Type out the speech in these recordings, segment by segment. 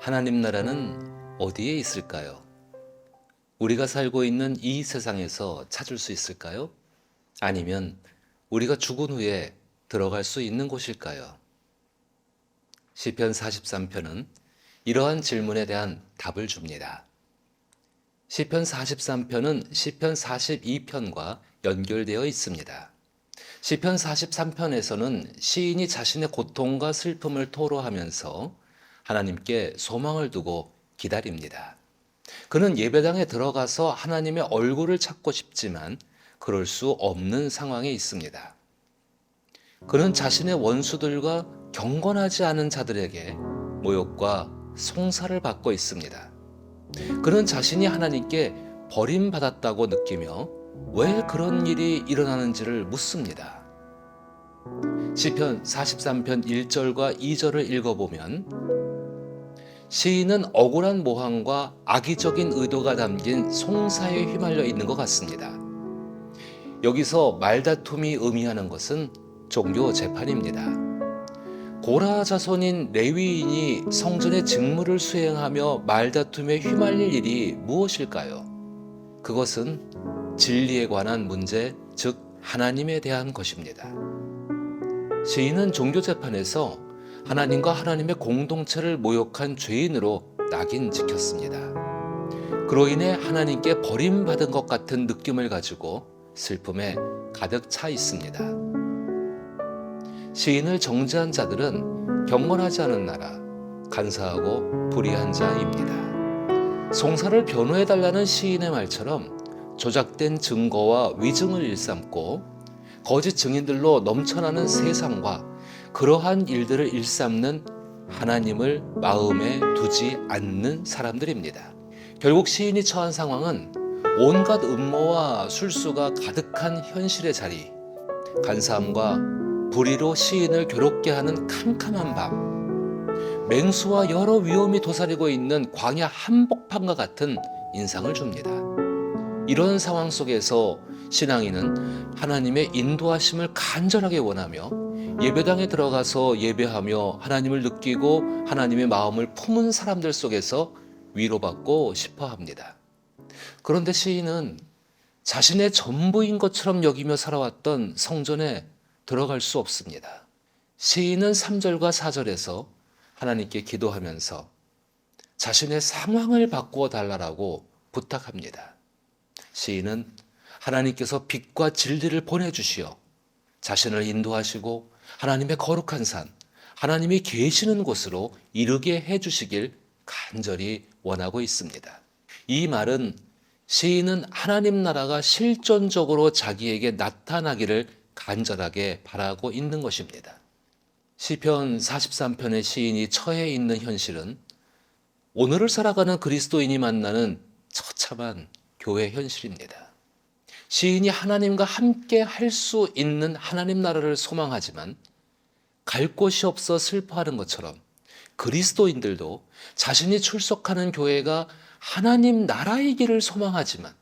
하나님 나라는 어디에 있을까요? 우리가 살고 있는 이 세상에서 찾을 수 있을까요? 아니면 우리가 죽은 후에 들어갈 수 있는 곳일까요? 시편 43편은 이러한 질문에 대한 답을 줍니다. 시편 43편은 시편 42편과 연결되어 있습니다. 시편 43편에서는 시인이 자신의 고통과 슬픔을 토로하면서 하나님께 소망을 두고 기다립니다. 그는 예배당에 들어가서 하나님의 얼굴을 찾고 싶지만 그럴 수 없는 상황에 있습니다. 그는 자신의 원수들과 경건하지 않은 자들에게 모욕과 송사를 받고 있습니다. 그는 자신이 하나님께 버림받았다고 느끼며 왜 그런 일이 일어나는지를 묻습니다. 시편 43편 1절과 2절을 읽어보면 시인은 억울한 모함과 악의적인 의도가 담긴 송사에 휘말려 있는 것 같습니다. 여기서 말다툼이 의미하는 것은 종교 재판입니다. 고라 자손인 레위인이 성전의 직무를 수행하며 말다툼에 휘말릴 일이 무엇일까요? 그것은 진리에 관한 문제, 즉 하나님에 대한 것입니다. 시인은 종교 재판에서 하나님과 하나님의 공동체를 모욕한 죄인으로 낙인 찍혔습니다. 그로 인해 하나님께 버림받은 것 같은 느낌을 가지고 슬픔에 가득 차 있습니다. 시인을 정죄한 자들은 경건하지 않은 나라, 간사하고 불의한 자입니다. 송사를 변호해달라는 시인의 말처럼 조작된 증거와 위증을 일삼고 거짓 증인들로 넘쳐나는 세상과 그러한 일들을 일삼는 하나님을 마음에 두지 않는 사람들입니다. 결국 시인이 처한 상황은 온갖 음모와 술수가 가득한 현실의 자리, 간사함과 불의로 시인을 괴롭게 하는 캄캄한 밤, 맹수와 여러 위험이 도사리고 있는 광야 한복판과 같은 인상을 줍니다. 이런 상황 속에서 신앙인은 하나님의 인도하심을 간절하게 원하며 예배당에 들어가서 예배하며 하나님을 느끼고 하나님의 마음을 품은 사람들 속에서 위로받고 싶어 합니다. 그런데 시인은 자신의 전부인 것처럼 여기며 살아왔던 성전에 들어갈 수 없습니다. 시인은 3절과 4절에서 하나님께 기도하면서 자신의 상황을 바꾸어 달라고 부탁합니다. 시인은 하나님께서 빛과 진리를 보내주시어 자신을 인도하시고 하나님의 거룩한 산, 하나님이 계시는 곳으로 이르게 해주시길 간절히 원하고 있습니다. 이 말은 시인은 하나님 나라가 실존적으로 자기에게 나타나기를 간절하게 바라고 있는 것입니다. 시편 43편의 시인이 처해 있는 현실은 오늘을 살아가는 그리스도인이 만나는 처참한 교회 현실입니다. 시인이 하나님과 함께 할 수 있는 하나님 나라를 소망하지만 갈 곳이 없어 슬퍼하는 것처럼 그리스도인들도 자신이 출석하는 교회가 하나님 나라이기를 소망하지만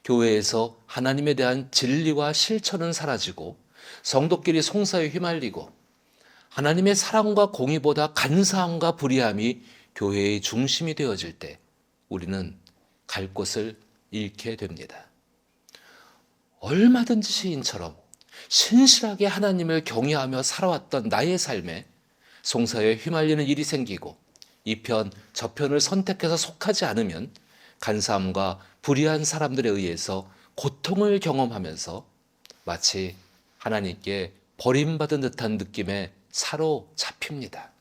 교회에서 하나님에 대한 진리와 실천은 사라지고 성도끼리 송사에 휘말리고 하나님의 사랑과 공의보다 간사함과 불의함이 교회의 중심이 되어질 때 우리는 갈 곳을 잃게 됩니다. 얼마든지 시인처럼 신실하게 하나님을 경외하며 살아왔던 나의 삶에 송사에 휘말리는 일이 생기고 이 편, 저 편을 선택해서 속하지 않으면 간사함과 불의한 사람들에 의해서 고통을 경험하면서 마치 하나님께 버림받은 듯한 느낌에 사로잡힙니다.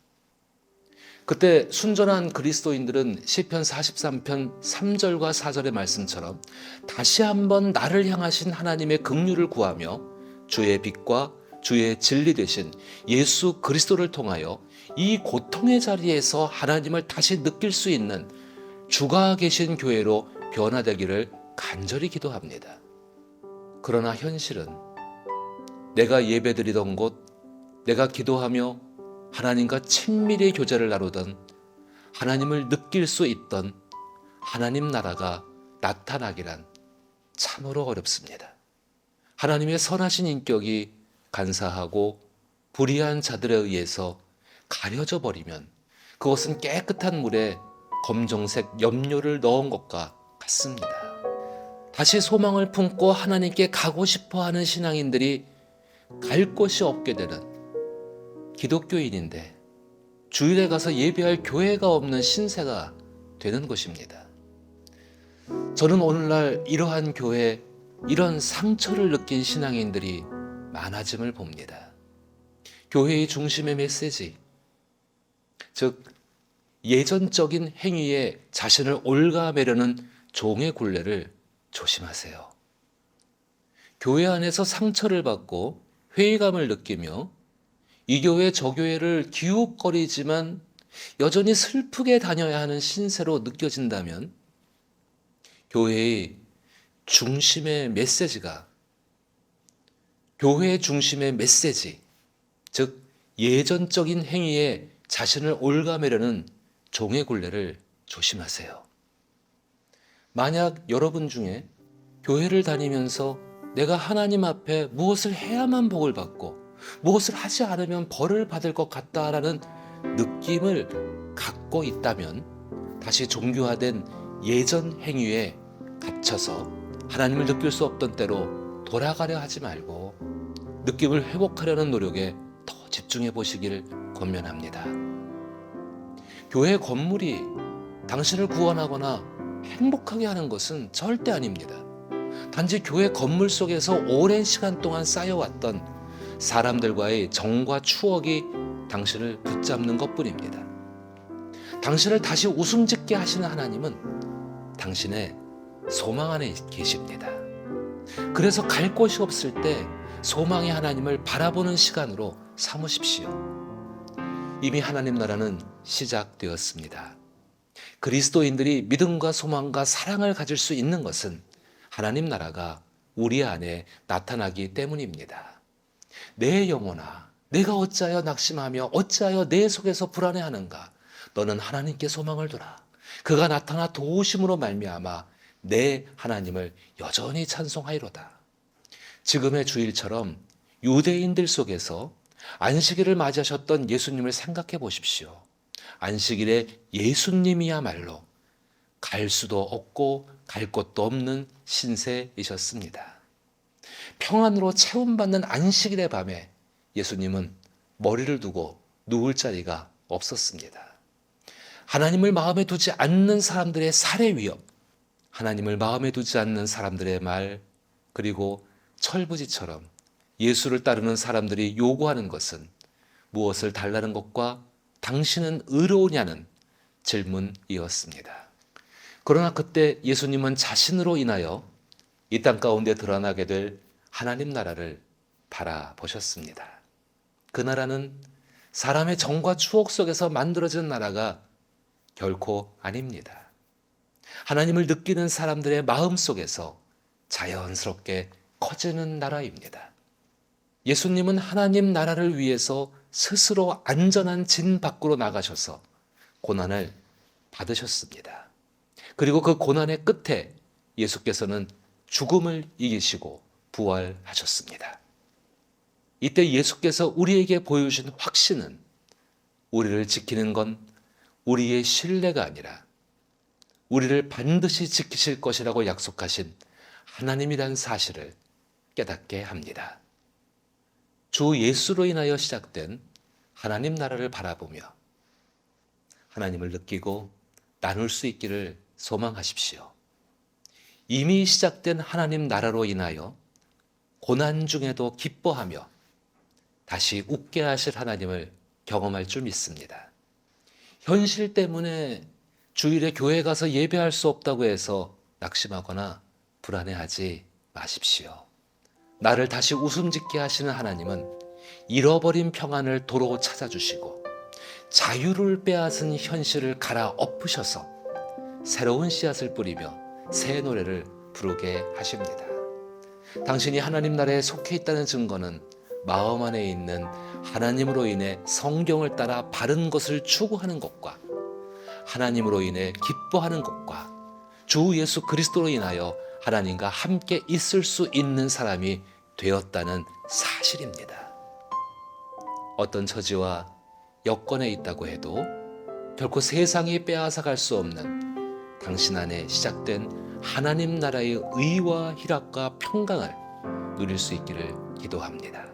그때 순전한 그리스도인들은 시편 43편 3절과 4절의 말씀처럼 다시 한번 나를 향하신 하나님의 긍휼을 구하며 주의 빛과 주의 진리 되신 예수 그리스도를 통하여 이 고통의 자리에서 하나님을 다시 느낄 수 있는 주가 계신 교회로 변화되기를 간절히 기도합니다. 그러나 현실은 내가 예배드리던 곳, 내가 기도하며 하나님과 친밀히 교제를 나누던 하나님을 느낄 수 있던 하나님 나라가 나타나기란 참으로 어렵습니다. 하나님의 선하신 인격이 간사하고 불의한 자들에 의해서 가려져 버리면 그것은 깨끗한 물에 검정색 염료를 넣은 것과 같습니다. 다시 소망을 품고 하나님께 가고 싶어 하는 신앙인들이 갈 곳이 없게 되는 기독교인인데 주일에 가서 예배할 교회가 없는 신세가 되는 것입니다. 저는 오늘날 이러한 교회, 이런 상처를 느낀 신앙인들이 많아짐을 봅니다. 교회의 중심의 메시지, 즉 예전적인 행위에 자신을 옭아매려는 종의 굴레를 조심하세요. 교회 안에서 상처를 받고 회의감을 느끼며 이 교회 저 교회를 기웃거리지만 여전히 슬프게 다녀야 하는 신세로 느껴진다면 교회의 중심의 메시지가 교회의 중심의 메시지, 즉 예전적인 행위에 자신을 옭아매려는 종의 굴레를 조심하세요. 만약 여러분 중에 교회를 다니면서 내가 하나님 앞에 무엇을 해야만 복을 받고 무엇을 하지 않으면 벌을 받을 것 같다라는 느낌을 갖고 있다면 다시 종교화된 예전 행위에 갇혀서 하나님을 느낄 수 없던 때로 돌아가려 하지 말고 느낌을 회복하려는 노력에 더 집중해 보시길 권면합니다. 교회 건물이 당신을 구원하거나 행복하게 하는 것은 절대 아닙니다. 단지 교회 건물 속에서 오랜 시간 동안 쌓여왔던 사람들과의 정과 추억이 당신을 붙잡는 것뿐입니다. 당신을 다시 웃음 짓게 하시는 하나님은 당신의 소망 안에 계십니다. 그래서 갈 곳이 없을 때 소망의 하나님을 바라보는 시간으로 삼으십시오. 이미 하나님 나라는 시작되었습니다. 그리스도인들이 믿음과 소망과 사랑을 가질 수 있는 것은 하나님 나라가 우리 안에 나타나기 때문입니다. 내 영혼아, 내가 어찌하여 낙심하며 어찌하여 내 속에서 불안해하는가? 너는 하나님께 소망을 두라. 그가 나타나 도우심으로 말미암아 내 하나님을 여전히 찬송하리로다. 지금의 주일처럼 유대인들 속에서 안식일을 맞이하셨던 예수님을 생각해 보십시오. 안식일에 예수님이야말로 갈 수도 없고 갈 곳도 없는 신세이셨습니다. 평안으로 채움받는 안식일의 밤에 예수님은 머리를 두고 누울 자리가 없었습니다. 하나님을 마음에 두지 않는 사람들의 살해 위협, 하나님을 마음에 두지 않는 사람들의 말, 그리고 철부지처럼 예수를 따르는 사람들이 요구하는 것은 무엇을 달라는 것과 당신은 의로우냐는 질문이었습니다. 그러나 그때 예수님은 자신으로 인하여 이 땅 가운데 드러나게 될 하나님 나라를 바라보셨습니다. 그 나라는 사람의 정과 추억 속에서 만들어진 나라가 결코 아닙니다. 하나님을 느끼는 사람들의 마음 속에서 자연스럽게 커지는 나라입니다. 예수님은 하나님 나라를 위해서 스스로 안전한 진 밖으로 나가셔서 고난을 받으셨습니다. 그리고 그 고난의 끝에 예수께서는 죽음을 이기시고 부활하셨습니다. 이때 예수께서 우리에게 보여주신 확신은 우리를 지키는 건 우리의 신뢰가 아니라 우리를 반드시 지키실 것이라고 약속하신 하나님이란 사실을 깨닫게 합니다. 주 예수로 인하여 시작된 하나님 나라를 바라보며 하나님을 느끼고 나눌 수 있기를 소망하십시오. 이미 시작된 하나님 나라로 인하여 고난 중에도 기뻐하며 다시 웃게 하실 하나님을 경험할 줄 믿습니다. 현실 때문에 주일에 교회 가서 예배할 수 없다고 해서 낙심하거나 불안해하지 마십시오. 나를 다시 웃음짓게 하시는 하나님은 잃어버린 평안을 도로 찾아주시고 자유를 빼앗은 현실을 갈아엎으셔서 새로운 씨앗을 뿌리며 새 노래를 부르게 하십니다. 당신이 하나님 나라에 속해 있다는 증거는 마음 안에 있는 하나님으로 인해 성경을 따라 바른 것을 추구하는 것과 하나님으로 인해 기뻐하는 것과 주 예수 그리스도로 인하여 하나님과 함께 있을 수 있는 사람이 되었다는 사실입니다. 어떤 처지와 여건에 있다고 해도 결코 세상이 빼앗아갈 수 없는 당신 안에 시작된 하나님 나라의 의와 희락과 평강을 누릴 수 있기를 기도합니다.